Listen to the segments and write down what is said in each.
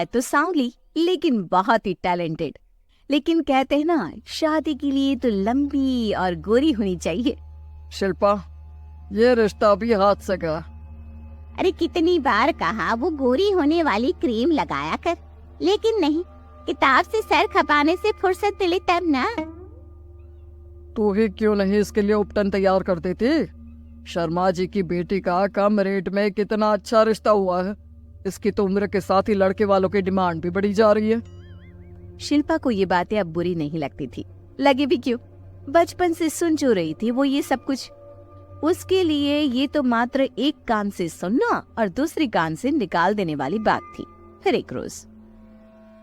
है तो सांवली लेकिन बहुत ही टैलेंटेड। लेकिन कहते हैं ना, शादी के लिए तो लंबी और गोरी होनी चाहिए। शिल्पा, ये रिश्ता भी हाथ से गया। अरे कितनी बार कहा वो गोरी होने वाली क्रीम लगाया कर, लेकिन नहीं, किताब से सर खपाने से फुर्सत मिले तब ना। तू ही क्यों नहीं इसके लिए उपटन तैयार कर देती? शर्मा जी की बेटी का कम रेट में कितना अच्छा रिश्ता हुआ है। इसकी तो उम्र के साथ ही लड़के वालों की डिमांड भी बढ़ी जा रही है। शिल्पा को ये बातें अब बुरी नहीं लगती थी। लगे भी क्यों, बचपन से सुन जो रही थी वो ये सब कुछ। उसके लिए ये तो मात्र एक कान से सुनना और दूसरी कान से निकाल देने वाली बात थी। फिर एक रोज,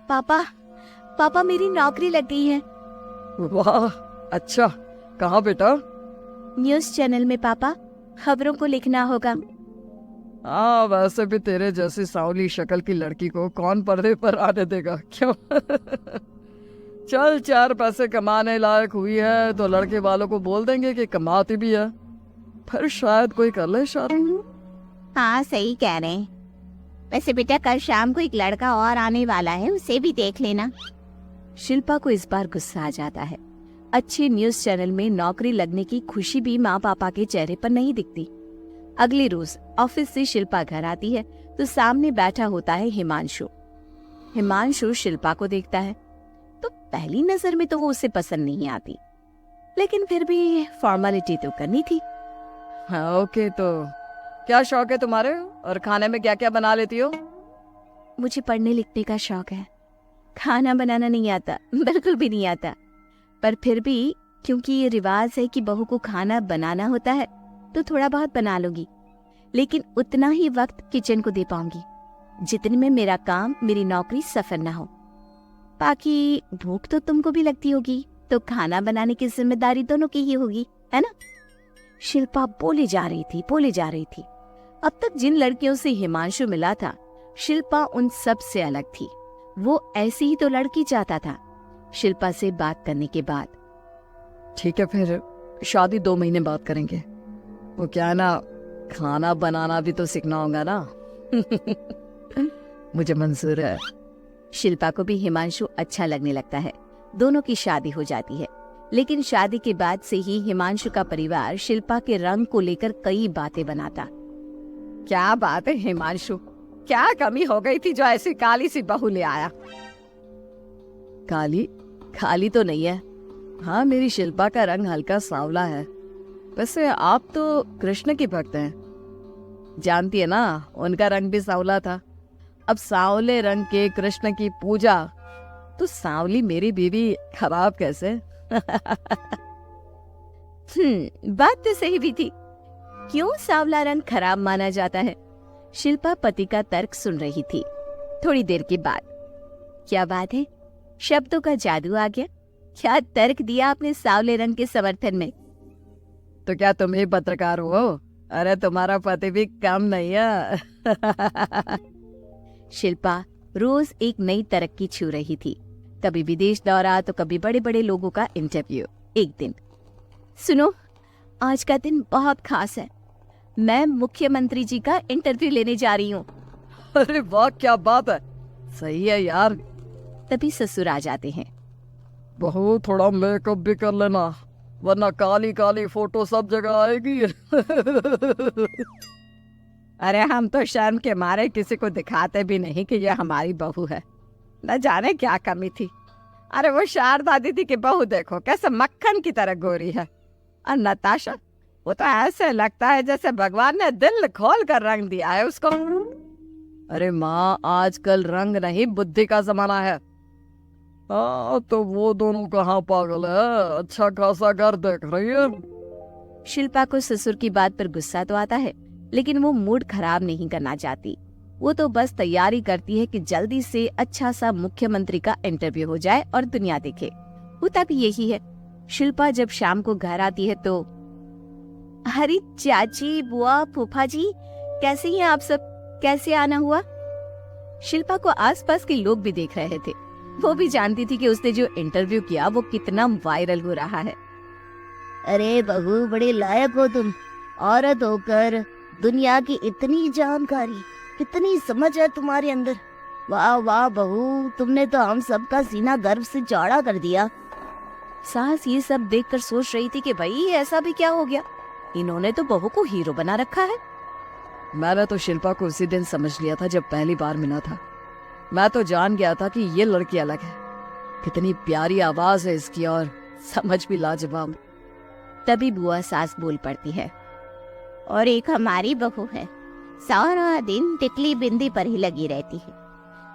पापा मेरी नौकरी लग गई है। वाह, अच्छा, कहाँ बेटा? न्यूज़ चैनल में पापा, खबरों को लिखना होगा। हाँ, वैसे भी तेरे जैसी सांवली शक्ल की लड़की को कौन पर्दे पर आने देगा, क्यों? चल, 4 पैसे कमाने लायक हुई है तो लड़के वालों को बोल देंगे कि कमाती भी है, फिर शायद कोई कर ले शादी। हाँ, सही कह रहे हैं। वैसे बेटा, कल शाम को एक लड़का और आने वाला है, उसे भी देख लेना। शिल्पा को इस बार गुस्सा आ जाता है। अच्छे न्यूज़ चैनल में नौकरी लगने की खुशी भी माँ पापा के चेहरे पर नहीं दिखती। अगले रोज ऑफिस से शिल्पा घर आती है तो सामने बैठा होता है हिमांशु। हिमांशु शिल्पा को देखता है तो पहली नजर में तो वो उसे पसंद नहीं आती, लेकिन फिर भी फॉर्मेलिटी तो करनी थी। हाँ, ओके, तो क्या शौक है तुम्हारे और खाने में क्या क्या बना लेती हो? मुझे पढ़ने लिखने का शौक है, खाना बनाना नहीं आता, बिल्कुल भी नहीं आता। पर फिर भी क्योंकि ये रिवाज है कि बहू को खाना बनाना होता है तो थोड़ा बहुत बना लूंगी, लेकिन उतना ही वक्त किचन को दे पाऊंगी जितने में मेरा काम, मेरी नौकरी सफर ना हो। बाकी भूख तो तुमको भी लगती होगी, तो खाना बनाने की जिम्मेदारी दोनों की ही होगी, है ना? शिल्पा बोले जा रही थी। अब तक जिन लड़कियों से हिमांशु मिला था, शिल्पा उन सब से अलग थी। वो ऐसी ही तो लड़की चाहता था। शिल्पा से बात करने के बाद, ठीक है, फिर शादी 2 महीने बाद करेंगे। वो क्या है ना, खाना बनाना भी तो सीखना होगा ना। मुझे मंजूर है। शिल्पा को भी हिमांशु अच्छा लगने लगता है। दोनों की शादी हो जाती है, लेकिन शादी के बाद से ही हिमांशु का परिवार शिल्पा के रंग को लेकर कई बातें बनाता। क्या बात है हिमांशु, क्या कमी हो गई थी जो ऐसी काली सी बहू ले आया? काली तो नहीं है। हाँ, मेरी शिल्पा का रंग हल्का सांवला है। वैसे आप तो कृष्ण के भक्त हैं, जानती है ना, उनका रंग भी सांवला था। अब सांवले रंग के कृष्ण की पूजा, तो सांवली मेरी बीवी खराब कैसे? बात तो सही भी थी। क्यों सांवला रंग खराब माना जाता है? शिल्पा पति का तर्क सुन रही थी। थोड़ी देर के बाद, क्या बात है, शब्दों का जादू आ गया। क्या तर्क दिया आपने सांवले रंग के समर्थन में? तो क्या तुम ही पत्रकार हो? अरे तुम्हारा पति भी कम नहीं है। शिल्पा रोज एक नई तरक्की छू रही थी। कभी विदेश दौरा तो कभी बड़े बड़े लोगों का इंटरव्यू। एक दिन, सुनो, आज का दिन बहुत खास है, मैं मुख्यमंत्री जी का इंटरव्यू लेने जा रही हूँ। अरे वाह, क्या बात है, सही है यार। तभी ससुर आ जाते हैं। बहू, थोड़ा मेकअप भी कर लेना, वरना काली काली फोटो सब जगह आएगी। अरे हम तो शर्म के मारे किसी को दिखाते भी नहीं कि ये हमारी बहू है। न जाने क्या कमी थी। अरे वो शारदा दीदी की बहू देखो, कैसे मक्खन की तरह गोरी है। और नताशा, वो तो ऐसे लगता है जैसे भगवान ने दिल खोल कर रंग दिया है उसको। अरे माँ, आजकल रंग नहीं बुद्धि का जमाना है। हाँ, तो वो दोनों कहाँ पागल है, अच्छा खासा घर देख रही है। शिल्पा को ससुर की बात पर गुस्सा तो आता है, लेकिन वो मूड खराब नहीं करना चाहती। वो तो बस तैयारी करती है कि जल्दी से अच्छा सा मुख्यमंत्री का इंटरव्यू हो जाए और दुनिया देखे। होता भी यही है। शिल्पा जब शाम को घर आती है तो, अरे चाची, बुआ, फूफा जी, कैसे हैं आप सब? कैसे आना हुआ? शिल्पा को आसपास के लोग भी देख रहे थे। वो भी जानती थी कि उसने जो इंटरव्यू किया वो कितना वायरल हो रहा है। अरे बहू, बड़े लायक हो तुम। औरत होकर दुनिया की इतनी जानकारी, कितनी समझ है तुम्हारे अंदर। वाह वाह बहू, तुमने तो हम सबका सीना गर्व से चौड़ा कर दिया। सास ये सब देखकर सोच रही थी कि भाई ऐसा भी क्या हो गया, इन्होंने तो बहू को हीरो बना रखा है। मैंने तो शिल्पा को उसी दिन समझ लिया था जब पहली बार मिला था। मैं तो जान गया था कि ये लड़की अलग है। कितनी प्यारी आवाज है इसकी और समझ भी लाजवाब। तभी बुआ सास बोल पड़ती है, और एक हमारी बहू है, सारा दिन टिकली बिंदी पर ही लगी रहती है।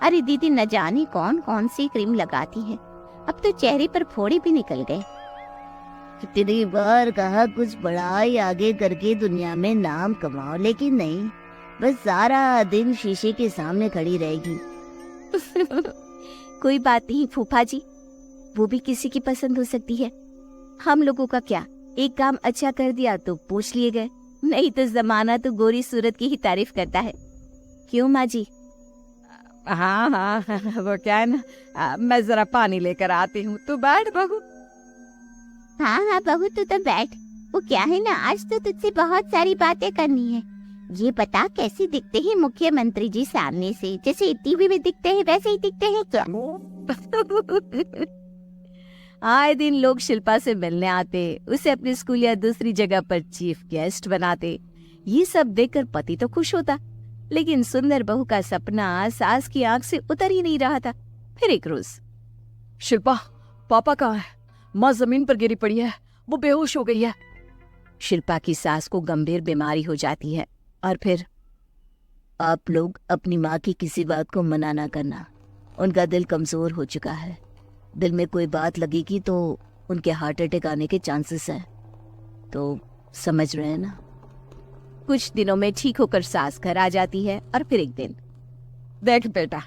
अरे दीदी, न जाने कौन कौन सी क्रीम लगाती है, अब तो चेहरे पर फोड़े भी निकल गए। कितनी बार कहा कुछ पढ़ाई आगे करके दुनिया में नाम कमाओ, लेकिन नहीं, बस सारा दिन शीशे के सामने खड़ी रहेगी। कोई बात नहीं फूफा जी, वो भी किसी की पसंद हो सकती है। हम लोगों का क्या, एक काम अच्छा कर दिया तो पूछ लिए गए, नहीं तो जमाना तो गोरी सूरत की ही तारीफ करता है। क्यों माँ जी? हाँ हाँ वो क्या है ना, मैं जरा पानी लेकर आती हूँ, तू बैठ बहू। हाँ हाँ बहू, तू बैठ। वो क्या है ना, आज तो तुझसे बहुत सारी बातें करनी है। ये बता, कैसे दिखते हैं मुख्यमंत्री जी सामने से? जैसे टीवी में दिखते हैं वैसे ही दिखते हैं क्या? आए दिन लोग शिल्पा से मिलने आते, उसे अपने स्कूल या दूसरी जगह पर चीफ गेस्ट बनाते। ये सब देखकर पति तो खुश होता, लेकिन सुंदर बहू का सपना सास की आंख से उतर ही नहीं रहा था। फिर एक रोज, शिल्पा, पापा कहाँ है? माँ जमीन पर गिरी पड़ी है, वो बेहोश हो गई है। शिल्पा की सास को गंभीर बीमारी हो जाती है और फिर आप लोग अपनी माँ की किसी बात को मना ना करना, उनका दिल कमजोर हो चुका है। दिल में कोई बात लगेगी तो उनके हार्ट अटैक आने के चांसेस हैं, तो समझ रहे हैं ना? कुछ दिनों में ठीक होकर सास घर आ जाती है और फिर एक दिन, देख बेटा,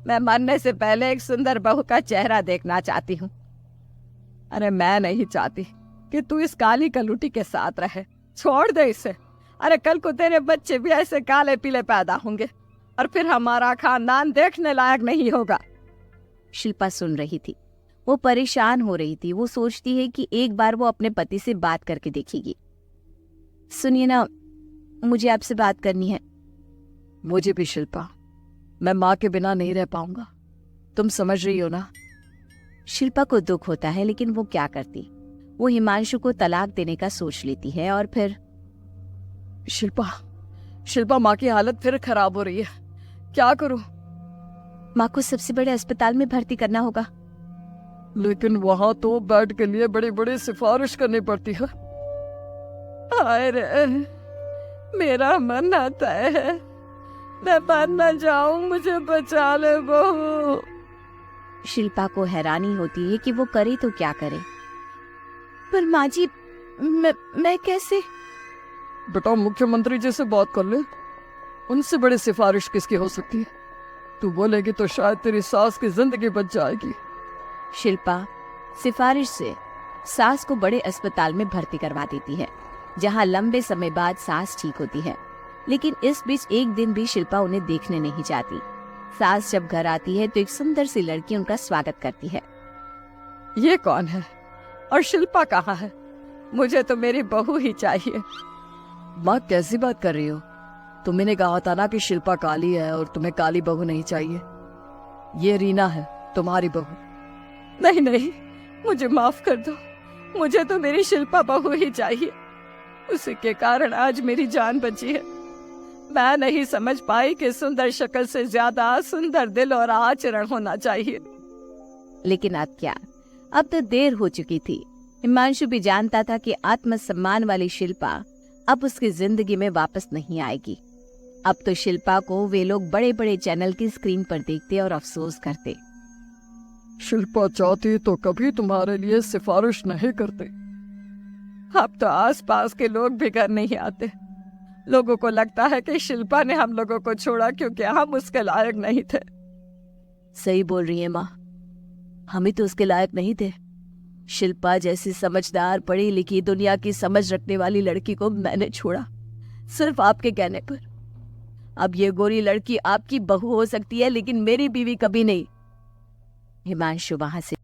मैं मरने से पहले एक सुंदर बहू का चेहरा देखना चाहती हूँ। अरे मैं नहीं चाहती कि तू इस काली कलूटी के साथ रहे, छोड़ दे इसे। अरे कल को तेरे बच्चे भी ऐसे काले पीले पैदा होंगे और फिर हमारा खानदान देखने लायक नहीं होगा। शिल्पा सुन रही थी, वो परेशान हो रही थी। वो सोचती है कि एक बार वो अपने पति से बात करके देखेगी। सुनिए ना, मुझे आपसे बात करनी है। मुझे भी शिल्पा, मैं माँ के बिना नहीं रह पाऊंगा, तुम समझ रही हो ना? शिल्पा को दुख होता है, लेकिन वो क्या करती। वो हिमांशु को तलाक देने का सोच लेती है और फिर शिल्पा माँ की हालत फिर खराब हो रही है, क्या करूं? माँ को सबसे बड़े अस्पताल में भर्ती करना होगा। लेकिन वहां तो बेड के लिए बड़ी बड़ी सिफारिश करनी पड़ती है। हाय रे, मेरा मन आता है मैं मर न जाऊं, मुझे बचा ले बहू। शिल्पा को हैरानी होती है कि वो करे तो क्या करे। पर माँ जी, मैं कैसे? बेटा, मुख्यमंत्री जी से बात कर ले, उनसे बड़ी सिफारिश किसकी हो सकती है? तू बोलेगी तो शायद तेरी सास की जिंदगी बच जाएगी। शिल्पा सिफारिश से सास को बड़े अस्पताल में भर्ती करवा देती है, जहां लंबे समय बाद सास ठीक होती है। लेकिन इस बीच एक दिन भी शिल्पा उन्हें देखने नहीं जाती। सास जब घर आती है तो एक सुंदर सी लड़की उनका स्वागत करती है। ये कौन है और शिल्पा कहाँ है? मुझे तो मेरी बहू ही चाहिए। माँ, कैसी बात कर रही हो? तुमने कहा था ना कि शिल्पा काली है और तुम्हें काली बहू नहीं चाहिए। ये रीना है, तुम्हारी बहू। नहीं नहीं, मुझे माफ कर दो, मुझे तो मेरी शिल्पा बहू ही चाहिए। उसी के कारण आज मेरी जान बची है। मैं नहीं समझ पाई कि सुंदर शक्ल से ज्यादा सुंदर दिल और आचरण होना चाहिए। लेकिन अब क्या, अब तो देर हो चुकी थी। हिमांशु भी जानता था कि आत्मसम्मान वाली शिल्पा अब उसकी जिंदगी में वापस नहीं आएगी। अब तो शिल्पा को वे लोग बड़े बड़े चैनल की स्क्रीन पर देखते और अफसोस करते। शिल्पा चाहती तो कभी तुम्हारे लिए सिफारिश नहीं करते। अब तो आसपास के लोग भी घर नहीं आते। लोगों को लगता है कि शिल्पा ने हम लोगों को छोड़ा क्योंकि हम उसके लायक नहीं थे। सही बोल रही है माँ, हम ही तो उसके लायक नहीं थे। शिल्पा जैसी समझदार, पढ़ी लिखी, दुनिया की समझ रखने वाली लड़की को मैंने छोड़ा, सिर्फ आपके कहने पर। अब ये गोरी लड़की आपकी बहू हो सकती है, लेकिन मेरी बीवी कभी नहीं। हिमांशु वहां से